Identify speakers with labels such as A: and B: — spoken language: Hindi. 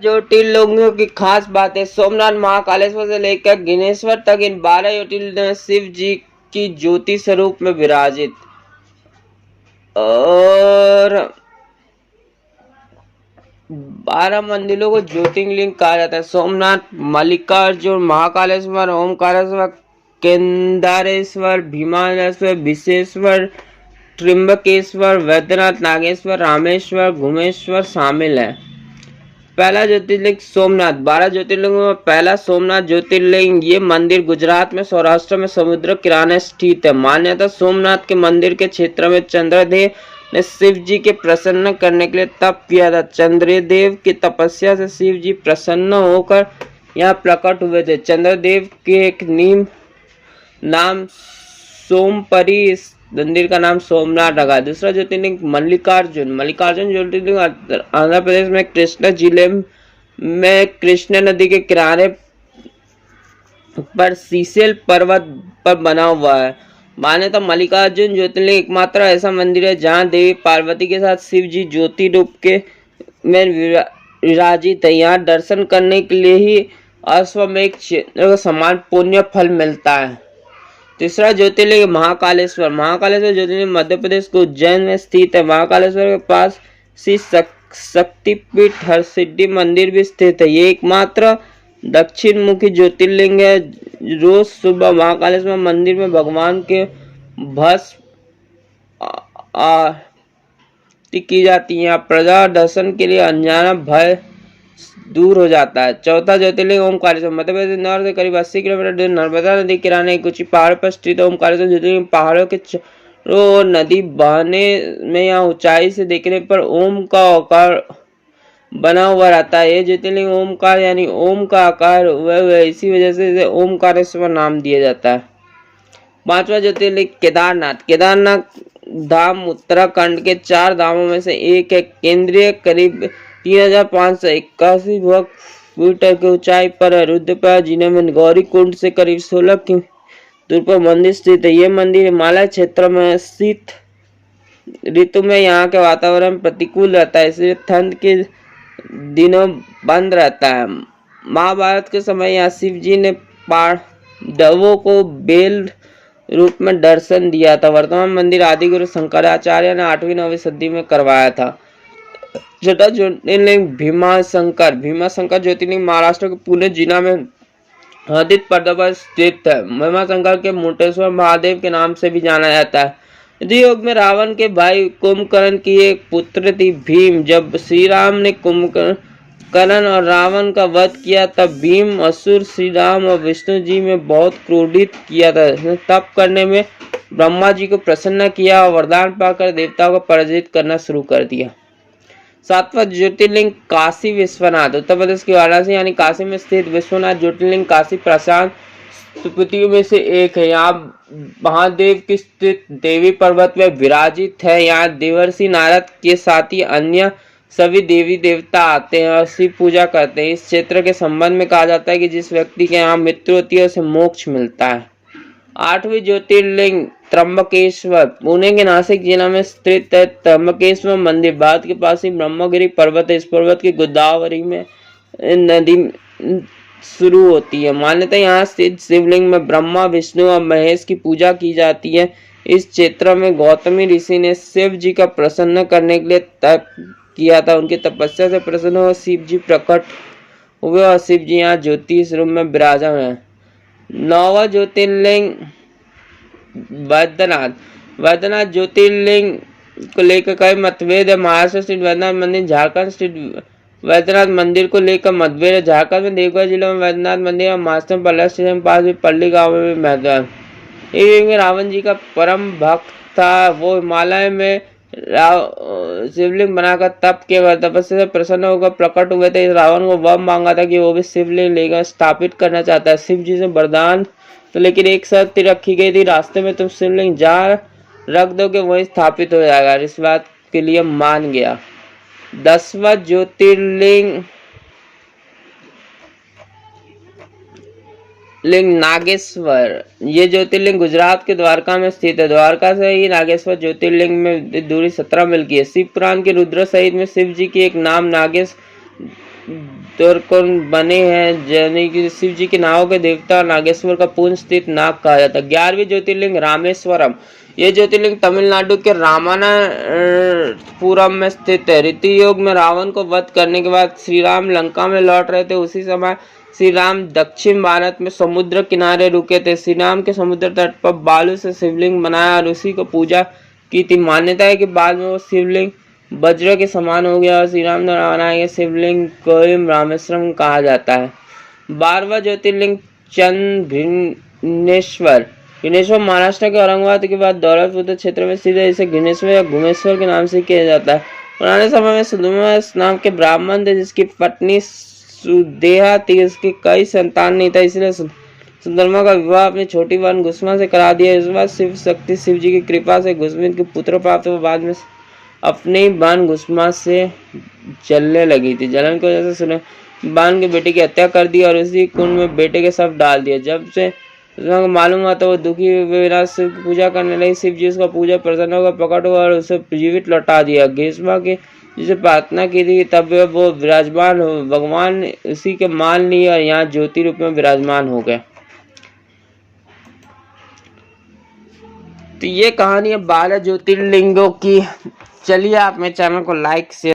A: ज्योतिर्लिंगों की खास बातें। सोमनाथ महाकालेश्वर से लेकर गिनेश्वर तक इन 12 ज्योतिर्लिंग शिव जी की ज्योति स्वरूप में विराजित और 12 मंदिरों को ज्योतिर्लिंग कहा जाता है। सोमनाथ, मल्लिकार्जुन, महाकालेश्वर, ओमकारेश्वर, केदारेश्वर, भीमालेश्वर, विश्वेश्वर, त्र्यंबकेश्वर, वैद्यनाथ, नागेश्वर, रामेश्वर, घुमेश्वर शामिल है। पहला ज्योतिर्लिंग सोमनाथ। 12 ज्योतिर्लिंगों में पहला सोमनाथ ज्योतिर्लिंग। ये मंदिर गुजरात में सौराष्ट्र में समुद्र किनारे स्थित है। मान्यता सोमनाथ के मंदिर के क्षेत्र में चंद्रदेव ने शिव जी के प्रसन्न करने के लिए तप किया था। चंद्रदेव की तपस्या से शिव जी प्रसन्न होकर यहाँ प्रकट हुए थे। चंद्रदेव के एक नाम सोमपरी, इस मंदिर का नाम सोमनाथ रखा। दूसरा ज्योतिर्लिंग मल्लिकार्जुन। मल्लिकार्जुन ज्योतिर्लिंग आंध्र प्रदेश में कृष्णा जिले में कृष्णा नदी के किनारे पर सीसेल पर्वत पर बना हुआ है। मान्यता मल्लिकार्जुन ज्योतिर्लिंग एकमात्र ऐसा मंदिर है जहां देवी पार्वती के साथ शिव जी ज्योति रूप के में विराजित है। यहाँ दर्शन करने के लिए ही अश्वमेध क्षेत्र का समान पुण्य फल मिलता है। तीसरा ज्योतिर्लिंग महाकालेश्वर। महाकालेश्वर ज्योतिर्लिंग मध्य प्रदेश के उज्जैन में स्थित है। महाकालेश्वर के पास श्री शक्तिपीठ हरसिद्धि मंदिर भी स्थित है। ये एकमात्र दक्षिण मुखी ज्योतिर्लिंग है। रोज सुबह महाकालेश्वर मंदिर में भगवान के भस्म आरती की जाती है। प्रजा दर्शन के लिए अनजाना भय दूर हो जाता है। चौथा ज्योतिर्लिंग ओमकारेश्वर। मध्य प्रदेश इंदौर से करीब 80 किलोमीटर दूर नर्मदा नदी किनारे एक ऊंची पहाड़ पर स्थित ओमकारेश्वर ज्योतिर्लिंग पहाड़ों के चारों ओर नदी बहने में यहाँ ऊंचाई से देखने पर ओम का आकार बना हुआ रहता है। ये ज्योतिर्लिंग ओमकार यानी ओम का आकार हुआ है, इसी वजह से इसे ओमकारेश्वर नाम दिया जाता है। पांचवा ज्योतिर्लिंग केदारनाथ। केदारनाथ धाम उत्तराखंड के 4 धामों में से एक है। केंद्रीय करीब 3581 मीटर की ऊंचाई पर है। रुद्रप्रयाग जिले में गौरी कुंड से करीब 16 की दूर पर मंदिर स्थित है। ये मंदिर हिमालय क्षेत्र में शीत ऋतु में यहाँ के वातावरण प्रतिकूल रहता है, इसलिए ठंड के दिनों बंद रहता है। महाभारत के समय यहाँ शिव जी ने पांडवों को बेल रूप में दर्शन दिया था। वर्तमान मंदिर आदिगुरु शंकराचार्य ने 8वीं-9वीं सदी में करवाया था। छठा ज्योतिर्लिंग भीमाशंकर। भीमाशंकर ज्योतिर्लिंग महाराष्ट्र के पुणे जिला में आदित्य पर्वत पर स्थित है। भीमाशंकर के मुंडेश्वर महादेव के नाम से भी जाना जाता है। यदि युग में रावण के भाई कुंभकर्ण की एक पुत्र थी भीम। जब श्री राम ने कुंभकर्ण और रावण का वध किया तब भीम असुर श्री राम और विष्णु जी में बहुत क्रोधित किया था। इसने तप करने में ब्रह्मा जी को प्रसन्न किया और वरदान पाकर देवताओं को पराजित करना शुरू कर दिया। सातवां ज्योतिर्लिंग काशी विश्वनाथ। उत्तर प्रदेश के वाराणसी यानी काशी में स्थित विश्वनाथ ज्योतिर्लिंग काशी प्रशांत स्तूपियों में से एक है। यहाँ महादेव की स्थित देवी पर्वत में विराजित है। यहाँ देवर्षि नारद के साथ ही अन्य सभी देवी देवता आते हैं और शिव पूजा करते हैं। इस क्षेत्र के संबंध में कहा जाता है कि जिस व्यक्ति के यहाँ मृत्यु होती है उसे मोक्ष मिलता है। 8वीं ज्योतिर्लिंग त्र्यंबकेश्वर। पुणे के नासिक जिला में स्थित है त्र्यंबकेश्वर मंदिर। भारत के पास ही ब्रह्मगिरी पर्वत है। इस पर्वत की गोदावरी में नदी शुरू होती है। मान्यता यहाँ स्थित शिवलिंग में ब्रह्मा, विष्णु और महेश की पूजा की जाती है। इस क्षेत्र में गौतमी ऋषि ने शिव जी का प्रसन्न करने के लिए तप किया था। उनकी तपस्या से प्रसन्न हो शिव जी प्रकट हुए और शिव जी यहाँ ज्योति स्वरूप में विराजमान है। 9वां ज्योतिर्लिंग वैद्यनाथ। वैद्यनाथ ज्योतिर्लिंग को लेकर कई मतभेद है। महाराष्ट्र स्थित वैद्यनाथ मंदिर, झारखंड स्थित वैद्यनाथ मंदिर को लेकर मतभेद है। झारखंड में देवघर जिले में वैद्यनाथ मंदिर और महाराष्ट्र में पल्लव स्टेशन के पास भी पल्ली गांव में भी वैद्यनाथ। एक रावण जी का परम भक्त था। वो हिमालय में शिवलिंग बनाकर तप के बाद तपस्या से प्रसन्न होकर प्रकट हुए थे। रावण को वर मांगा था कि वो भी शिवलिंग लेकर स्थापित करना चाहता है। शिव जी से वरदान तो लेकिन एक शर्त रखी गई थी, रास्ते में तुम शिवलिंग जहाँ रख दोगे वहीं स्थापित हो जाएगा। इस बात के लिए मान गया। 10वां ज्योतिर्लिंग नागेश्वर। ये ज्योतिर्लिंग गुजरात के द्वारका में स्थित है। द्वारका से ही नागेश्वर ज्योतिर्लिंग में दूरी 17 मील की है। शिव पुराण के रुद्र सहित में शिव जी की एक नाम नागेश दुर्कोण बने हैं, यानी कि शिव जी के नावों के देवता नागेश्वर का पुण्य स्थित नाग कहा जाता है। 11वीं ज्योतिर्लिंग रामेश्वरम, ये ज्योतिर्लिंग तमिलनाडु के रामानाथपुरम में स्थित है। ऋतु योग में रावण को वध करने के बाद श्री राम लंका में लौट रहे थे। उसी समय श्री राम दक्षिण भारत में समुद्र किनारे रुके थे। श्री राम के समुद्र तट पर बालू से शिवलिंग बनाया और उसी को पूजा की थी। मान्यता है कि बाद में वो शिवलिंग वज्र के समान हो गया और श्री राम द्वारा बनाए गए शिवलिंग को रामेश्वरम कहा जाता है। 12वां ज्योतिर्लिंग घृणेश्वर, घृणेश्वर महाराष्ट्र के औरंगाबाद के बाद दौलतपुर क्षेत्र में स्थित है। इसे घृणेश्वर या घुमेश्वर के नाम से किया जाता है। पुराने समय में सुधर्मा नाम के ब्राह्मण थे जिसकी पत्नी सुदेहा थी। उसके कई संतान नहीं था, इसलिए सुधर्मा का विवाह अपनी छोटी बहन गुस्मा से करा दिया। इस बार शिव शक्ति शिव जी की कृपा से गुस्मित के पुत्र प्राप्त हुए। बाद में अपनी बहन गुस्मा से जलने लगी थी। जलन की वजह से बहन के बेटे की हत्या कर दी और उसी कुंड में बेटे के शव डाल दिया। जब से उसको मालूम हुआ तो वो दुखी हुए शिव की पूजा करने लगी। शिव जी उसका पूजा प्रसन्न होकर प्रकट हुआ और उसे जीवित लौटा दिया। ग्रीष्मा की जिसे प्रार्थना की थी तब वो विराजमान हो, भगवान उसी के मान लिए और यहाँ ज्योति रूप में विराजमान हो गए। तो ये कहानी है 12 ज्योतिर्लिंगों की। चलिए आप मेरे चैनल को लाइक शेयर